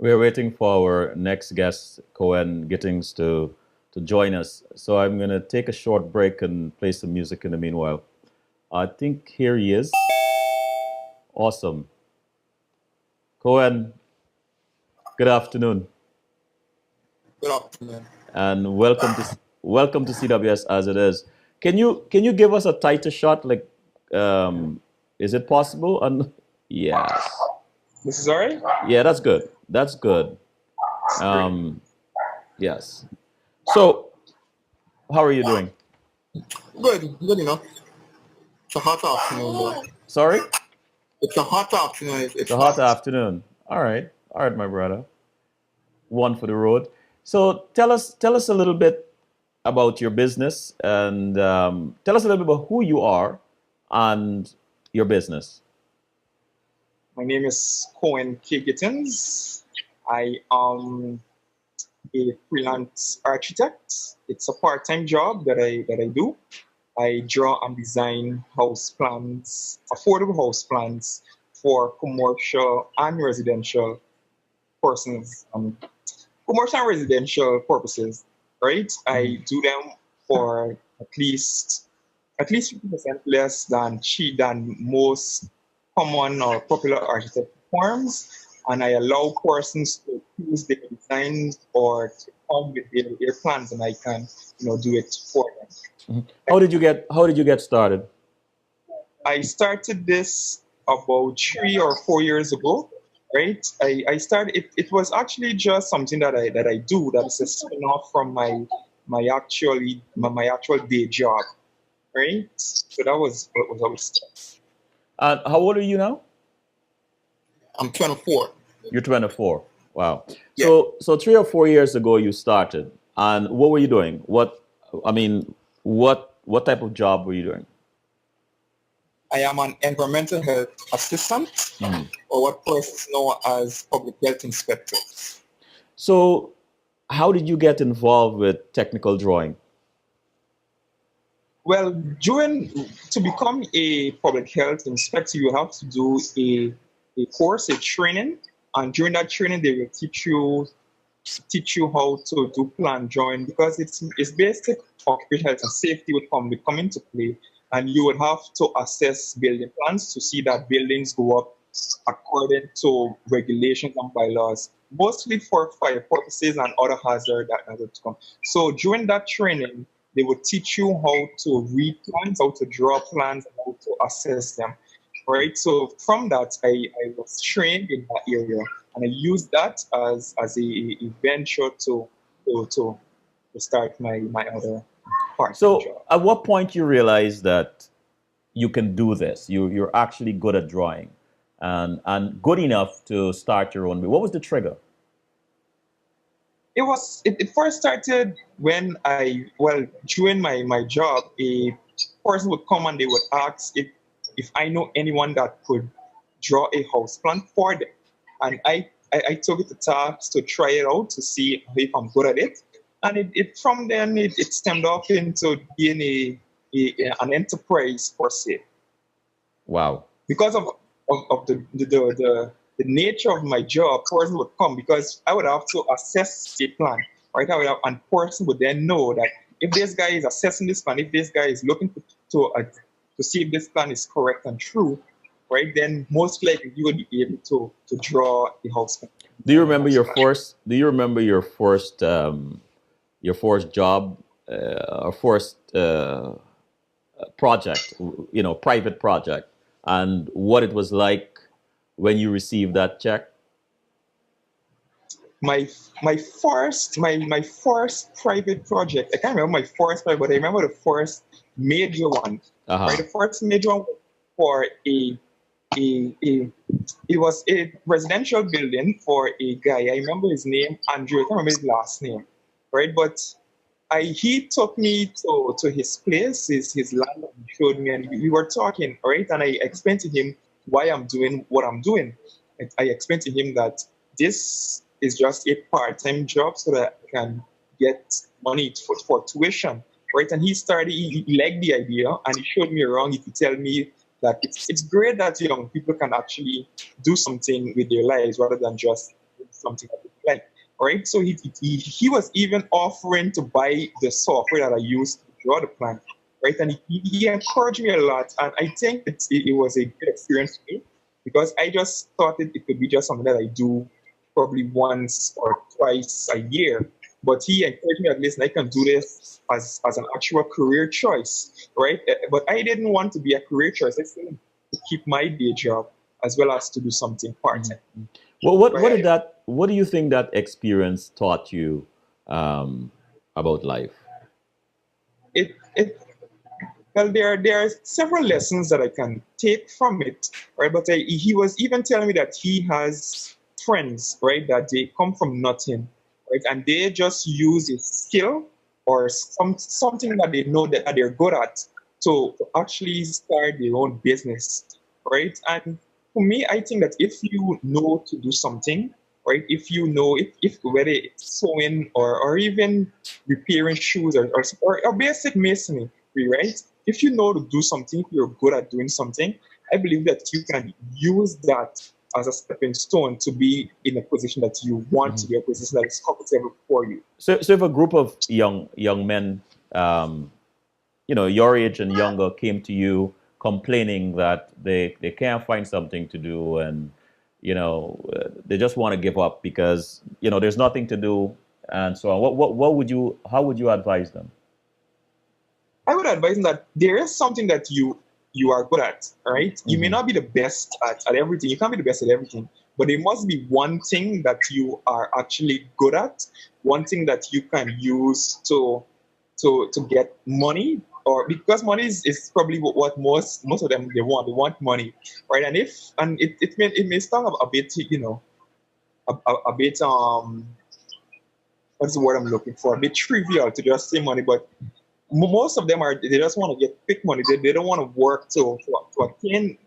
We're waiting for our next guest, Cowen Gittens, to join us. So I'm going to take a short break and play some music in the meanwhile. I think here he is. Awesome. Cowen, good afternoon, Good afternoon. and welcome to CWS as it is. Can you give us a tighter shot? Like, is it possible? And yes, This is alright? yeah, that's good. That's good. Great. Um, yes. So, how are you doing? Good enough. It's a hot afternoon, though. Sorry? It's a hot afternoon. It's It's a hot hot. afternoon. All right, my brother. One for the road. So tell us a little bit about your business and tell us a little bit about who you are and your business. My name is Cowen Gittens. I am a freelance architect. It's a part-time job that I do. I draw and design house plans, affordable house plans for commercial and residential persons. Commercial and residential purposes, right? I Mhm. do them for at least 50% less than most common or popular architect firms, and I allow persons to choose their designs or to come with their plans, and I can do it for them. Mhm. How did you get started? I started this about 3 or 4 years ago, right? I started it was actually just something that I do that is a spin-off from my actual day job, right? So that was what was how it started. And how old are you now? I'm 24. You're 24. Wow. Yeah, So 3 or 4 years ago you started, and what were you doing? I mean, what type of job were you doing? I am an environmental health assistant, Mhm. or what persons know as public health inspectors. So how did you get involved with technical drawing? Well, during to become a public health inspector, you have to do a course, a training, and during that training, they will teach you how to do plan drawing because it's basic occupational health and safety would come into play, and you would have to assess building plans to see that buildings go up according to regulations and bylaws, mostly for fire purposes and other hazard that would come. So during that training, they would teach you how to read plans, how to draw plans, and how to assess them. Right. So from that, I was trained in that area, and I used that as a venture to start my other part-time So job. at what point you realize that you can do this? You're actually good at drawing, and good enough to start your own. What was the trigger? It first started when during my job, a person would come and they would ask if I know anyone that could draw a house plan for them, and I took it to task to try it out to see if I'm good at it, and it from then it stemmed off into being an enterprise per se Wow. because of the nature of my job. Person would come because I would have to assess a plan, right? And person would then know that if this guy is assessing this plan, if this guy is looking to see if this plan is correct and true, right, then most likely you would be able to draw the house plan, Do you design the remember house your plan. first? Do you remember your first job, or first project? Private project, and what it was like when you received that check? My first private project. I can't remember my first private, but I remember the first major one. Uh Right, huh. the first major one was for a it was a residential building for a guy. I remember his name, Andrew. I can't remember his last name. Right, but he took me to his place, his land, and he showed me, and we were talking, right? And I explained to him why I'm doing what I'm doing. I explained to him that this is just a part-time job so that I can get money for tuition, right? And he liked the idea, and he showed me around. He could tell me that it's great that young people can actually do something with their lives rather than just something that they like, right? So he was even offering to buy the software that I used to draw the plan, right? And he encouraged me a lot, and I think it was a good experience for me because I just thought it could be just something that I do probably once or twice a year. But he encouraged me at least I can do this as an actual career choice, right? But I didn't want to be a career choice. I still to keep my day job as well as to do something part time. Well, what did Right? that? What do you think that experience taught you about life? It well, there are several lessons that I can take from it, right? But he was even telling me that he has friends, right, that they come from nothing, right, and they just use a skill or something that they know that they're good at to actually start their own business, right? And for me, I think that if you know to do something, right, if you know if whether it's sewing or even repairing shoes or basic masonry, right? If you know to do something, if you're good at doing something, I believe that you can use that as a stepping stone to be in a position that you want to be, a position that is comfortable for you. So if a group of young men, um, your age and younger, came to you complaining that they can't find something to do, and they just want to give up because there's nothing to do, and so on. What would you? How would you advise them? I would advise them that there is something that you are good at, right? You may Mm-hmm. not be the best at everything. You can't be the best at everything, but there must be one thing that you are actually good at, one thing that you can use to get money, or because money is probably what most of them they want money, right? And it may sound a bit, a bit what's the word I'm looking for, a bit trivial to just say money, but most of them are they just want to get quick money. They don't want to work to attain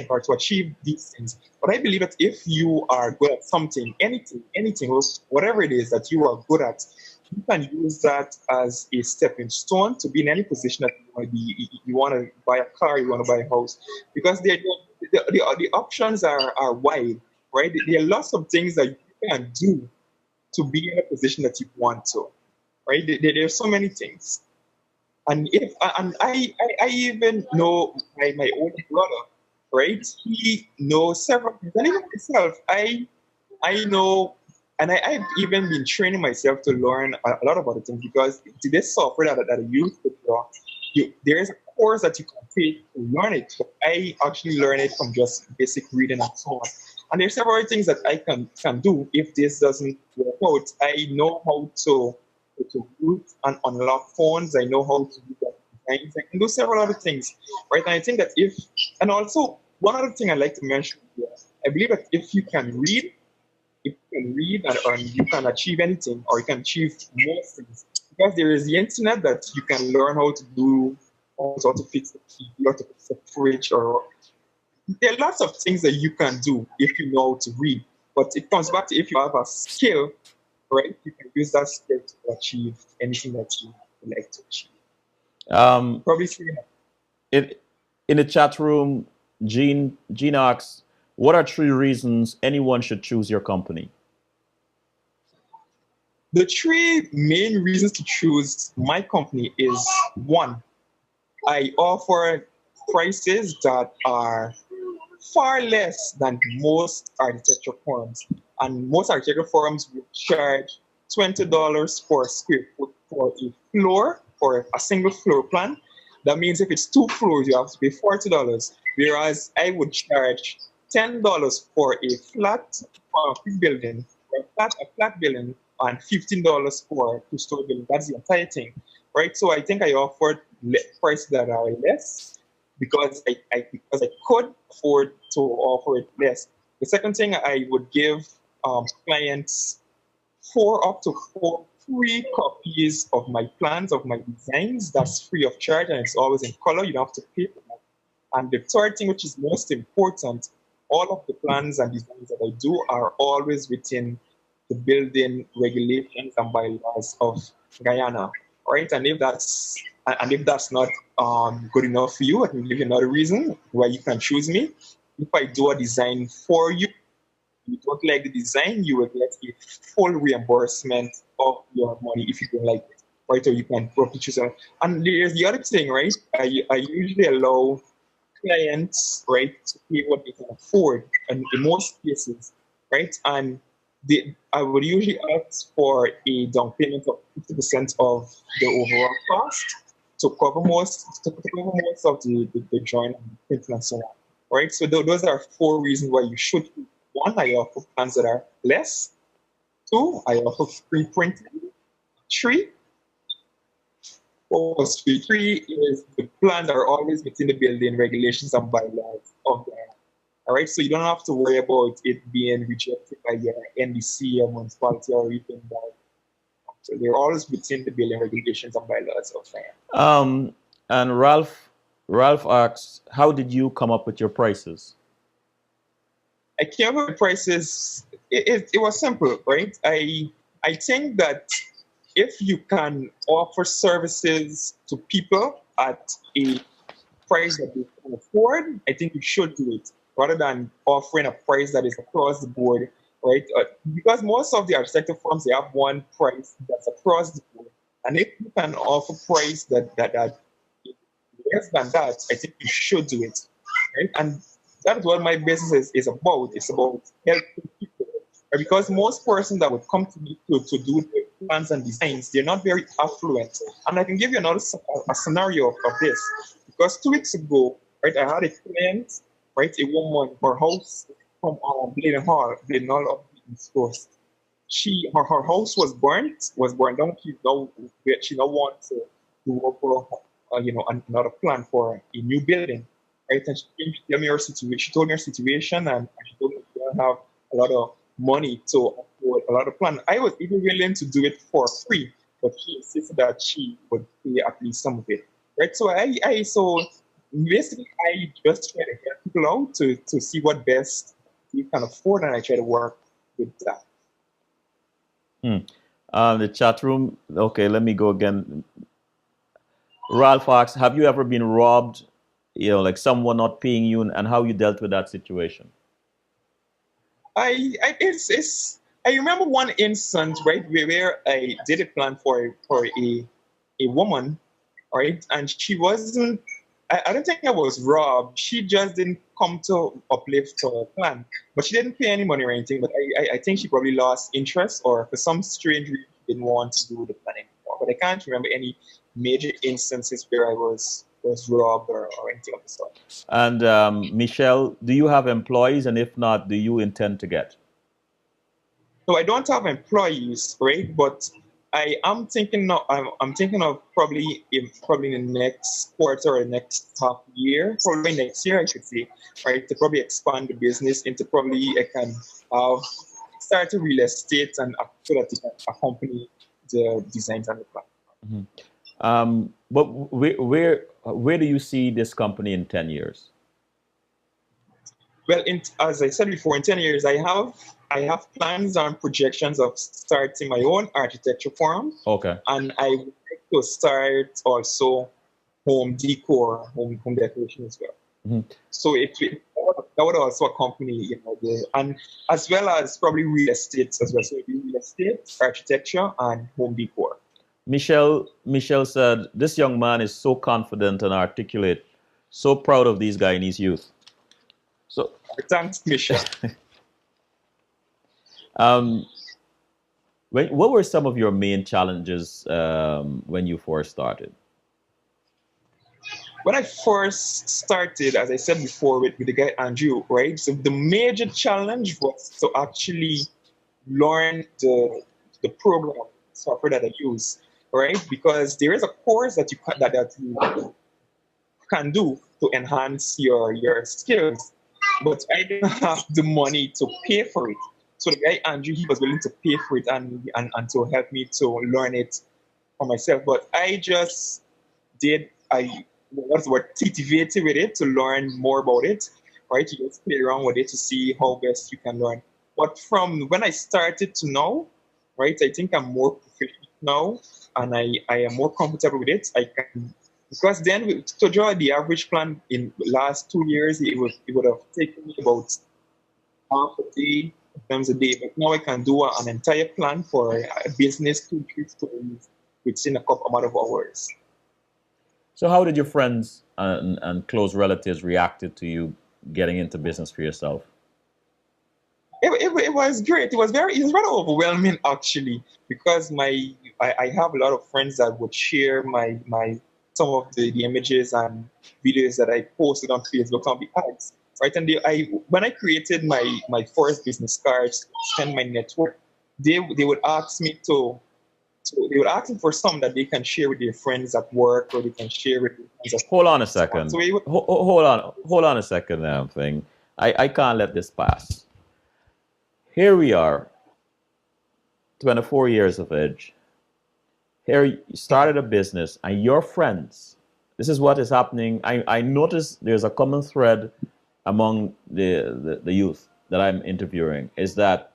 or to achieve these things. But I believe that if you are good at something, anything, whatever it is that you are good at, you can use that as a stepping stone to be in any position that you want to be. You want to buy a car, you want to buy a house, because the options are wide, right? There are lots of things that you can do to be in a position that you want to, right? There are so many things. And I even know my older brother, right? He knows several things, and even myself, I know, and I've even been training myself to learn a lot about the things because this software that I use to draw, there is a course that you can take to learn it. But I actually learn it from just basic reading and so on. And there's several things that I can do if this doesn't work out. I know how to root and unlock phones. I know how to do that designs. I can do several other things, right? And I think that and also one other thing I'd like to mention here, I believe that if you can read, and you can achieve anything, or you can achieve most things, because there is the internet that you can learn how to do, how to fix the TV, how to fix the fridge, or there are lots of things that you can do if you know how to read. But it comes back to if you have a skill, right? You can use that skill to achieve anything that you would like to achieve. Um, Probably say in in the chat room, Gene asks, "What are 3 reasons anyone should choose your company?" the 3 main reasons to choose my company is one, I offer prices that are far less than most architecture firms. And most architecture firms will charge $20 per square foot for a floor, for a single floor plan. That means if it's 2 floors, you have to pay $40. Whereas I would charge $10 for a flat building, a flat building, and $15 for a two-story building. That's the entire thing, right? So I think I offered prices that are less because I could afford to offer it less. The second thing I would give clients up to four free copies of my plans, of my designs. That's free of charge, and it's always in color. You don't have to pay for that. And the third thing, which is most important, all of the plans and designs that I do are always within the building regulations and bylaws of Guyana, right? And if that's not good enough for you, I can give you another reason why you can choose me. If I do a design for you, you don't like the design, you will get a full reimbursement of your money if you don't like it, right? Or you can probably choose. And there's the other thing, right? I usually allow clients, right, to pay what they can afford, and in most cases, right? And I would usually ask for a down payment of 50% of the overall cost to cover most of the joint and so on, right? So those are four reasons why you should. One, I offer plans that are less. Two, I offer free printing. Three, what was three? Three is the plans are always within the building regulations and bylaws of the. All right, so you don't have to worry about it being rejected by your NDC or municipality or anything that. So they're always within the building regulations and bylaws of the. Um, and Ralph asks, how did you come up with your prices? I came up with prices. It was simple, right? I think that if you can offer services to people at a price that they can afford, I think you should do it rather than offering a price that is across the board, right? Because most of the architecture firms they have one price that's across the board, and if you can offer price that less than that, I think you should do it, right? And that's what my business is about. It's about helping people. Right? Because most persons that would come to me to do the plans and designs, they're not very affluent. And I can give you another a scenario of this. Because 2 weeks ago, right, I had a client, right, a woman, her house from Bladen Hall of the East Coast. Her house was burned down. She now wants to go for another plan for a new building, right? And she came to tell me her situation. She told me her situation, and she told me she don't have a lot of money to afford a lot of plan. I was even willing to do it for free, but she insisted that she would pay at least some of it, right? So basically I just try to help people out to see what best you can afford, and I try to work with that. Hmm. The chat room. Okay, let me go again. Ralph asks, have you ever been robbed? Like someone not paying you, and how you dealt with that situation? I remember one instance, right, where I did a plan for a woman, right, and she wasn't. I don't think I was robbed. She just didn't come to uplift her plan, but she didn't pay any money or anything. But I think she probably lost interest, or for some strange reason, she didn't want to do the plan anymore. But I can't remember any major instances where I was robbed or anything of the sort. And Michelle, do you have employees? And if not, do you intend to get? So I don't have employees, right? But I'm thinking of probably in the next quarter or next half year, probably next year I should say, right? To probably expand the business into probably I can start a real estate and so that it can accompany the designs and the plan. Mhm. But where do you see this company in 10 years? Well, as I said before, in 10 years, I have plans and projections of starting my own architecture firm, Okay. and I would like to start also home decoration as well. Mhm. So that would also accompany, and as well as probably real estate as well. So it'd be real estate, architecture, and home decor. Michelle said, this young man is so confident and articulate, so proud of these Guyanese youth. So, Thanks, Michelle. um, what were some of your main challenges when you first started? When I first started, as I said before, with the guy Andrew, right? So the major challenge was to actually learn the program software that I use, right? Because there is a course that you can do to enhance your skills, but I didn't have the money to pay for it. So the guy Andrew, he was willing to pay for it and to help me to learn it for myself. But I just did what's the word, titivated with it to learn more about it, right? You just play around with it to see how best you can learn. But from when I started to now, right, I think I'm more proficient now, and I am more comfortable with it. I can, because then to draw the average plan in the last 2 years, it would have taken me about half a day times a day. But now I can do an entire plan for a business 2 3 stories within a couple amount of hours. So how did your friends and close relatives reacted to you getting into business for yourself? It was great. It was rather overwhelming actually because I have a lot of friends that would share my some of the images and videos that I posted on Facebook on the ads. Right. And I when I created my first business cards to extend my network, they would ask me they would ask me for some that they can share with their friends at work or they can share with their friends at Hold on a so on. second. So it would, Hold on a second now, thing. I can't let this pass. Here we are, 24 years of age. Here you started a business and your friends, this is what is happening. I notice there's a common thread among the youth that I'm interviewing is that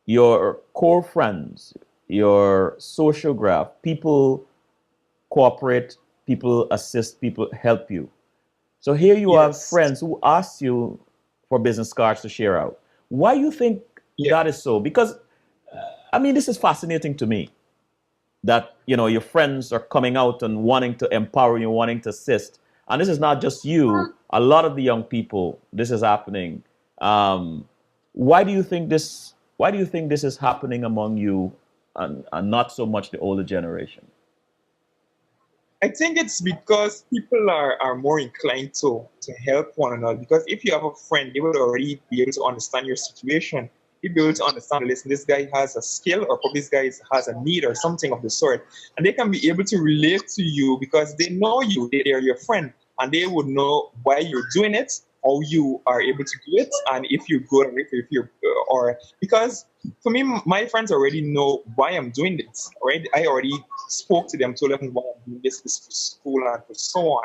your core friends, your social graph, people cooperate, people assist, people help you. So here you have yes. friends who ask you for business cards to share out. Why you think Yeah. that is so? Because I mean, this is fascinating to me that your friends are coming out and wanting to empower you, wanting to assist. And this is not just you. A lot of the young people, this is happening. Um, why do you think this? Why do you think this is happening among you, and not so much the older generation? I think it's because people are more inclined to help one another. Because if you have a friend, they would already be able to understand your situation. You'd be able to understand, listen, this guy has a skill, or probably this guy has a need, or something of the sort. And they can be able to relate to you because they know you, they're your friend, and they would know why you're doing it, how you are able to do it, and if you're good at it, if you're, or because for me, my friends already know why I'm doing this. Right? I already spoke to them, told them why I'm doing this for school and for so on.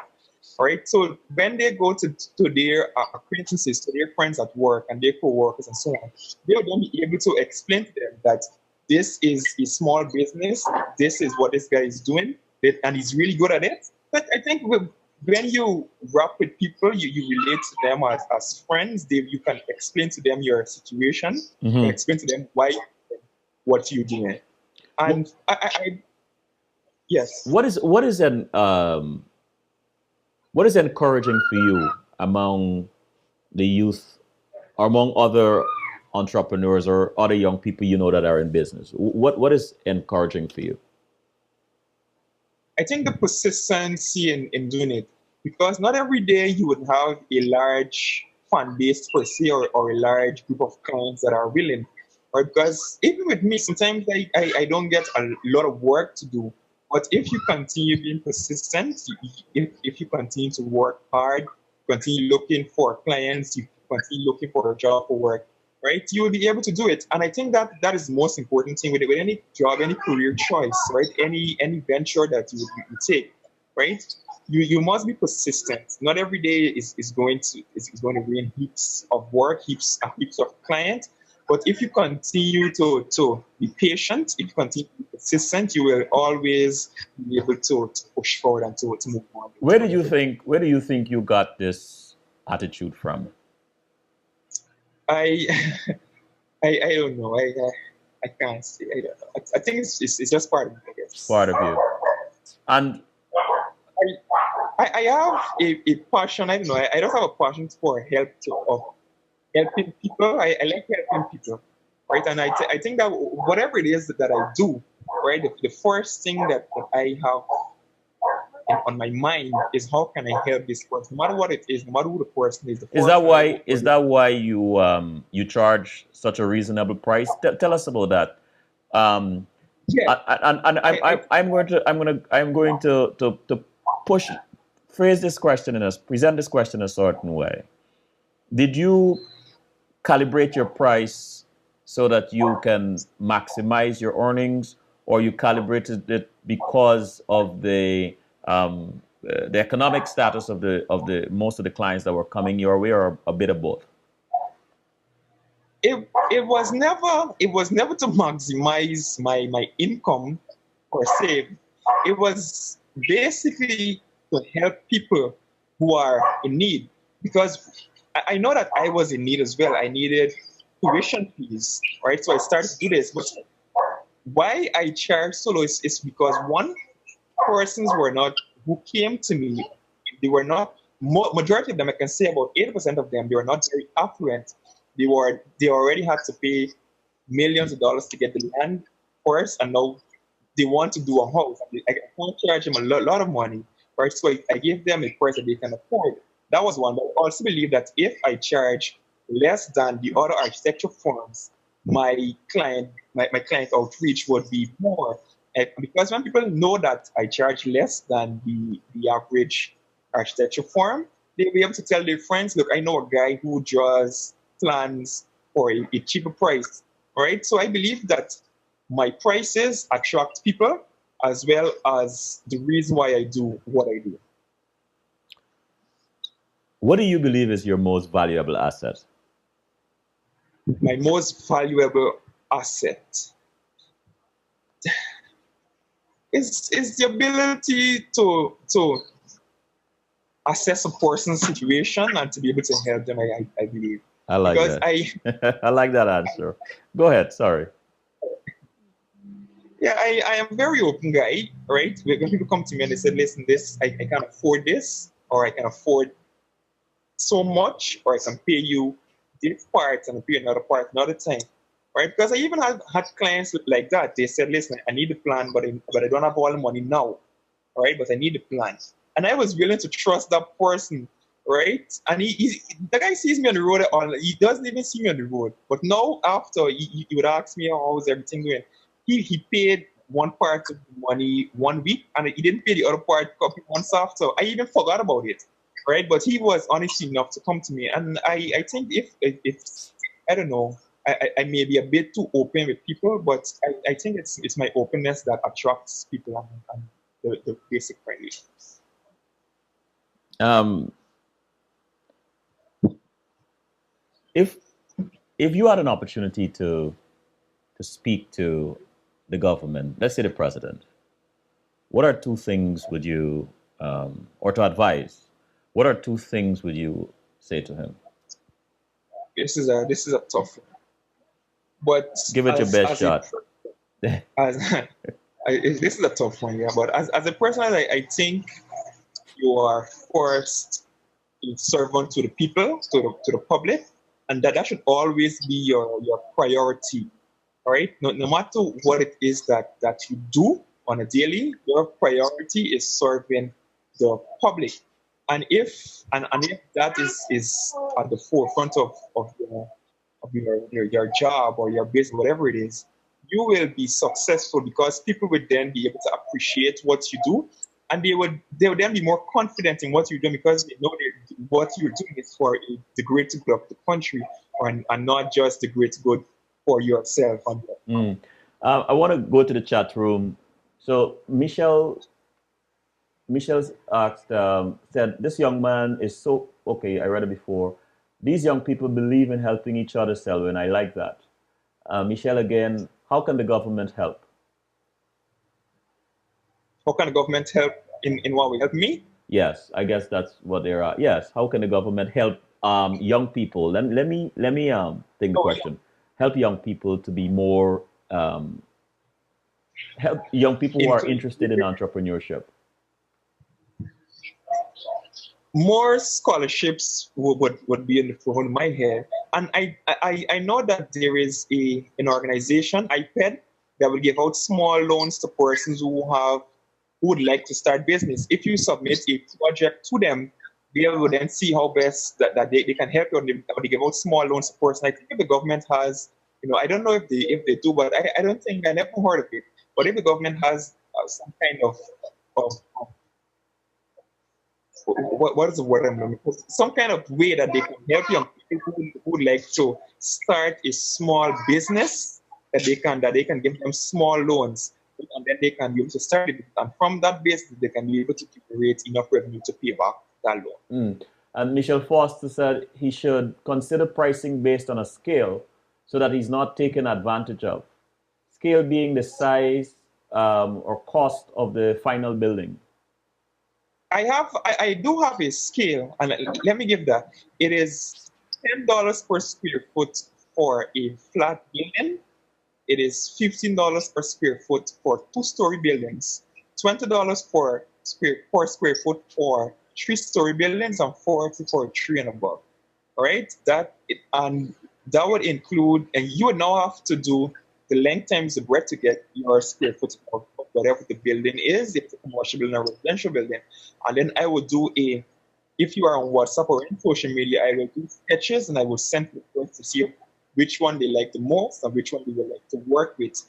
Right? So when they go to their acquaintances, to their friends at work and their co-workers and so on, they will then be able to explain to them that this is a small business, this is what this guy is doing, and he's really good at it. But I think when you rap with people, you relate to them as friends. You can explain to them your situation. You can Mm-hmm. explain to them why what you're doing. What, And I yes, what is encouraging for you among the youth or among other entrepreneurs or other young people that are in business? What is encouraging for you? I think the persistency in doing it, because not every day you would have a large fan base per se, or a large group of clients that are willing. Or because even with me, sometimes I don't get a lot of work to do. But if you continue being persistent, if you continue to work hard, continue looking for clients, you continue looking for a job for work, right? You will be able to do it. And I think that is the most important thing with any job, any career choice, right? Any venture that you take, right? You must be persistent. Not every day is going to bring heaps of work, heaps of clients. But if you continue to be patient, if you continue to be persistent, you will always be able to push forward and to move on Where to do you whatever. think where do you think you got this attitude from? I I don't know. I can't say. I don't know. I think it's just part of it, I It's guess. part of you. And I have a passion. I don't know. I don't have a passion for of helping people. I like helping people, right? And I think that whatever it is that I do, right, the first thing that I have on my mind is how can I help this person, no matter what it is, no matter who the person is. The is first that thing I why look for is you charge such a reasonable price? Tell us about that. Um, yeah. and I I'm going to push phrase this question present this question in a certain way. Did you calibrate your price so that you can maximize your earnings, or you calibrated it because of the economic status of the most of the clients that were coming your way, or a bit of both? it was never to maximize my income per se. It was basically to help people who are in need, because I know that I was in need as well. I needed tuition fees, right? So I started to do this. But why I charge so low is because one, persons were not who came to me, they were not majority of them, I can say about 80% of them, they were not very affluent. They already had to pay millions of dollars to get the land first, and now they want to do a house. I can't charge them a lot of money, right? So I gave them a price that they can afford. That was one. But I also believe that if I charge less than the other architecture firms, my client outreach would be more. Because when people know that I charge less than the average architecture firm, they'll be able to tell their friends, look, I know a guy who draws plans for a cheaper price, right? So I believe that my prices attract people as well as the reason why I do what I do. What do you believe is your most valuable asset? My most valuable asset is the ability to assess a person's situation and to be able to help them, I believe. I like Because that. I like that answer. Go ahead. Sorry. I am a very open guy, right? When people come to me and they say, listen, I can afford this, or I can afford so much, or I can pay you this part and pay another part another time, right? Because I even had clients like that. They said, listen, I need a plan, but I don't have all the money now, right? But I need a plan. And I was willing to trust that person, right? And the guy sees me on the road, he doesn't even see me on the road. But now, after, he would ask me, how's everything going? He paid one part of the money 1 week, and he didn't pay the other part a couple months after. I even forgot about it, right? But he was honest enough to come to me. And I think if I don't know, I may be a bit too open with people, but I think it's my openness that attracts people and the basic friendliness. If if you had an opportunity to speak to the government, let's say the president, what are two things would you, or to advise, what are two things would you say to him? This is a tough one, but Give it your best as a shot. as this is a tough one, yeah. But as a person, I think you are first a servant to the people, to the public, and that should always be your priority. All right, no matter what it is that you do on a daily, your priority is serving the public. And if that is at the forefront of your job or your business, whatever it is, you will be successful because people would then be able to appreciate what you do, and they would then be more confident in what you're doing because they know that what you're doing is for the greater good of the country, and not just the greater good for yourself. Mm. I want to go to the chat room. So Michelle's asked, said, this young man is so, okay, I read it before. These young people believe in helping each other, Selwyn. I like that. Michelle again, how can the government help? How can the government help in what way? Help me? Yes, I guess that's what they're at. Yes, how can the government help young people? Let me think the Oh, yeah. question. Help young people to be more, help young people who are Into interested in entrepreneurship. more scholarships would be in the front of my head. And I know that there is an organization, IPED, that will give out small loans to persons who would like to start business. If you submit a project to them, they will then see how best that they can help you, and they give out small loans to persons. I think if the government has, I don't know if they do, but I don't think, I never heard of it. But if the government has some kind of what is the word I'm looking for? Some kind of way that they can help young people who would like to start a small business, that they can give them small loans, and then they can be able to start it, and from that business they can be able to generate enough revenue to pay back that loan. Mm. And Michelle Foster said he should consider pricing based on a scale so that he's not taken advantage of. Scale being the size or cost of the final building. I do have a scale, and let me give that. It is $10 per square foot for a flat building. It is $15 per square foot for two-story buildings, $20 per square foot for three-story buildings, and 40 for three and above. Right? And that would include, and you would now have to do the length times the breadth to get your square foot of whatever the building is, if it's a commercial building or residential building. And then I would do if you are on WhatsApp or in social media, I will do sketches and I will send requests to see which one they like the most and which one they would like to work with.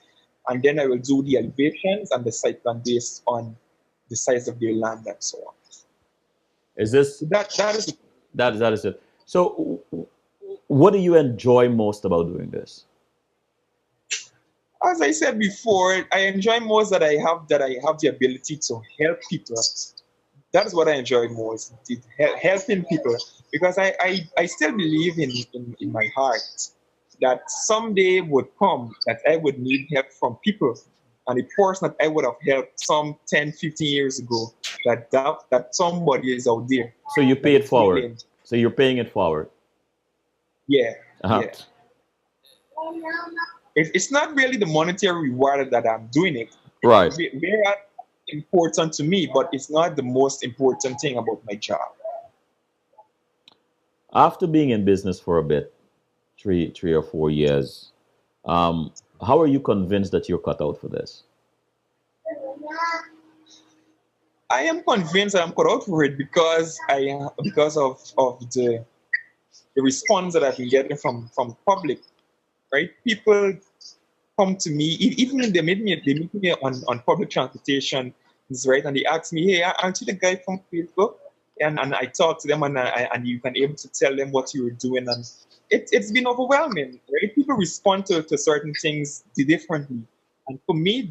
And then I will do the elevations and the site plan based on the size of their land and so on. Is this So that is that is it? So, what do you enjoy most about doing this? as I said before, I enjoy most that I have the ability to help people. That is what I enjoy most, helping people. Because I still believe in my heart that someday would come that I would need help from people. And the person that I would have helped some 10, 15 years ago, that somebody is out there. So you pay that it is forward. willing. So you're paying it forward. Yeah, Uh-huh. yeah. It's not really the monetary reward that I'm doing it. Right. Very important to me, but it's not the most important thing about my job. After being in business for a bit, three or 4 years, how are you convinced that you're cut out for this? I am convinced that I'm cut out for it because of the response that I've been getting from public. Right, people come to me, even if they meet me on public transportation, right, and they ask me, hey, aren't you the guy from Facebook? And I talk to them, and you can able to tell them what you were doing, and it's been overwhelming, right? People respond to certain things differently, and for me,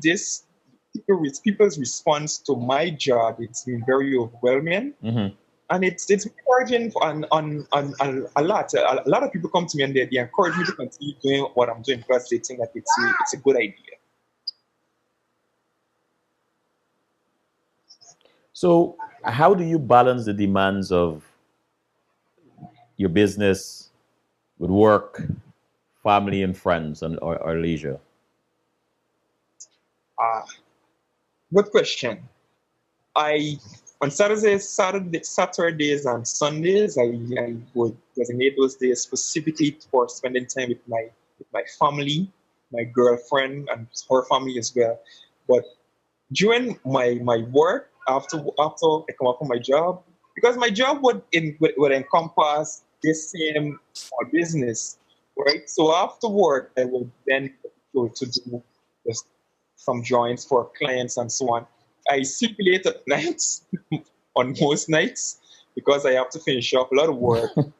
people's response to my job, it's been very overwhelming. Mm-hmm. And it's encouraging on a lot. A lot of people come to me and they encourage me to continue doing what I'm doing because they think that it's a good idea. So, how do you balance the demands of your business with work, family, and friends, or leisure? Uh, Good question. I on Saturdays and Sundays, I would designate those days specifically for spending time with my family, my girlfriend, and her family as well. But during my work, after I come up from my job, because my job would encompass this same small business, right? So after work, I would then go to do just some joints for clients and so on. I sleep late at nights on most nights because I have to finish up a lot of work. And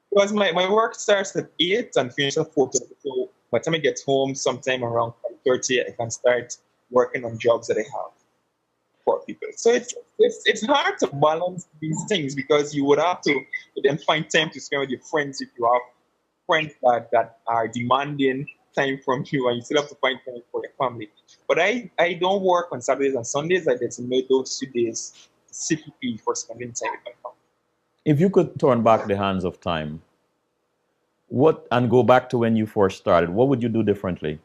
because my work starts at 8 and finishes at 4:30. So by the time I get home, sometime around 5:30, I can start working on jobs that I have for people. So it's hard to balance these things because you would have to then find time to spend with your friends if you have friends that are demanding time from you and you still have to find time for your family. But I don't work on Saturdays and Sundays. I designate those 2 days specifically for spending time with my family. If you could turn back the hands of time, what and go back to when you first started, what would you do differently?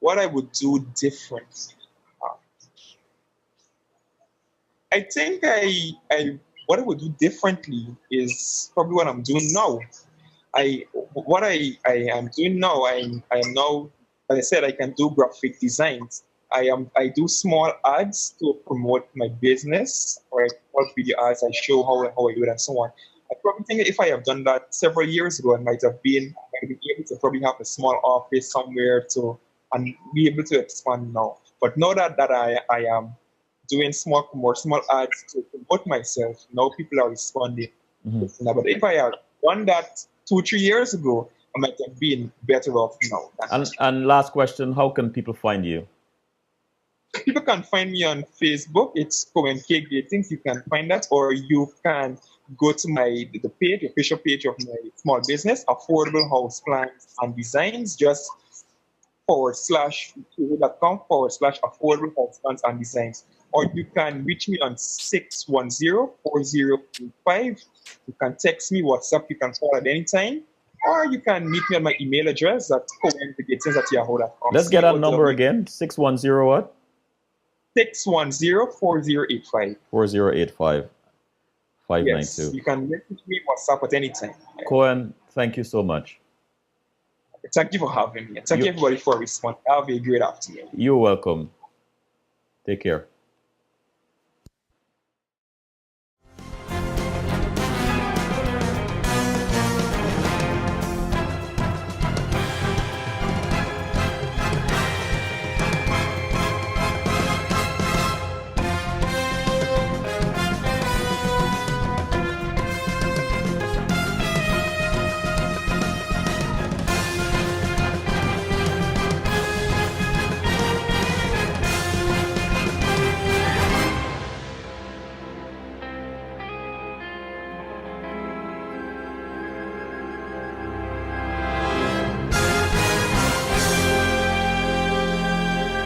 What I would do differently. I think I what I would do differently is probably what I'm doing now. I am doing now. I am now, as I said, I can do graphic designs. I do small ads to promote my business, or I promote video ads. I show how I do it and so on. I probably think if I have done that several years ago, I might have been able to probably have a small office somewhere to and be able to expand now. But now that I am doing more small ads to promote myself, now people are responding. Mhm. But if I had done that 2, 3 years ago, I might have been better off now. And last question, how can people find you? People can find me on Facebook. It's Cowen Gittens. You can find that, or you can go to the page, the official page of my small business, Affordable House Plans and Designs. Just /com/affordable house plans and designs. Or you can reach me on 610-4035. You can text me, WhatsApp, you can call at any time. Or you can meet me on my email address at cowen@yahoo.com. Let's get that number again. 610 what? 610-4085. 4085 Yes, 592. you can message me WhatsApp at any time. Cohen, thank you so much. Thank you for having me. Thank you everybody for responding. Have a great afternoon. You're welcome. Take care.